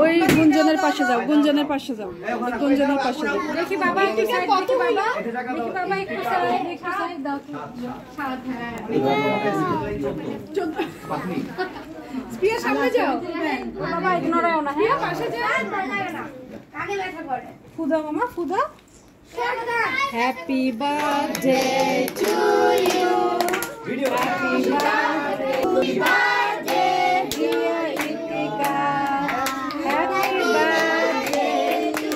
ওই গুঞ্জনের পাশে যাও, গুঞ্জনের পাশে যাও, গুঞ্জনের পাশে যাও। দেখি বাবা একটু সাইড, দেখি বাবা, দেখি বাবা একটু সাইড, একটু সাইড দাও তো। সাত, হ্যাঁ। স্পিয়ার সামনে যাও। বাবা ইগনোরাও না, হ্যাঁ পাশে যাও। আগে ব্যথা করে। ফুদা মামা, ফুদা। Happy birthday to you, happy birthday dear Itika, happy birthday to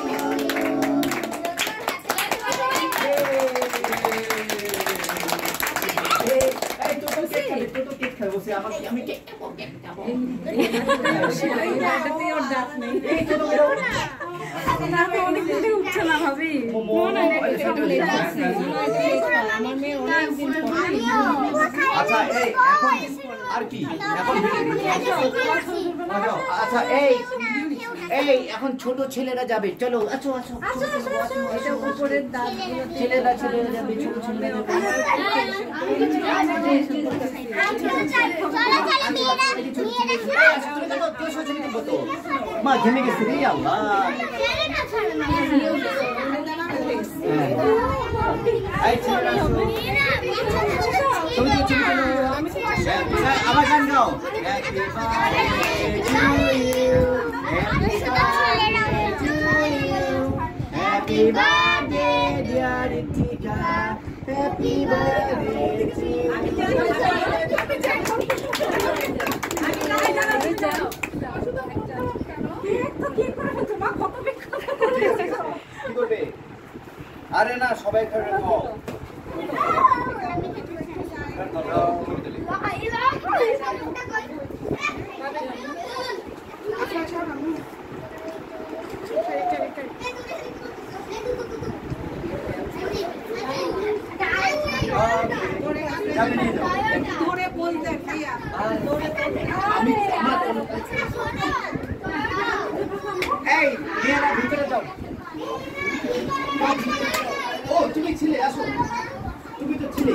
উঠছে না ভাবি। আচ্ছা এই এখন আর কি আচ্ছা এই এখন ছোট ছেলেরা যাবে, চলো আছো আছো এটা উপরের দাঁত ছেলেরা যাবে, ছোট ছেলেরা মা ঘেমে গেছে রে আল্লাহ। আমার গান গাও। Happy birthday dear Ritika, happy birthday to you. আরে না সবাই খাবে খাও। এই মেয়েরা ভিতরে যাও। ও তুমি ছিলে, আসো, তুমি তো ছিলে।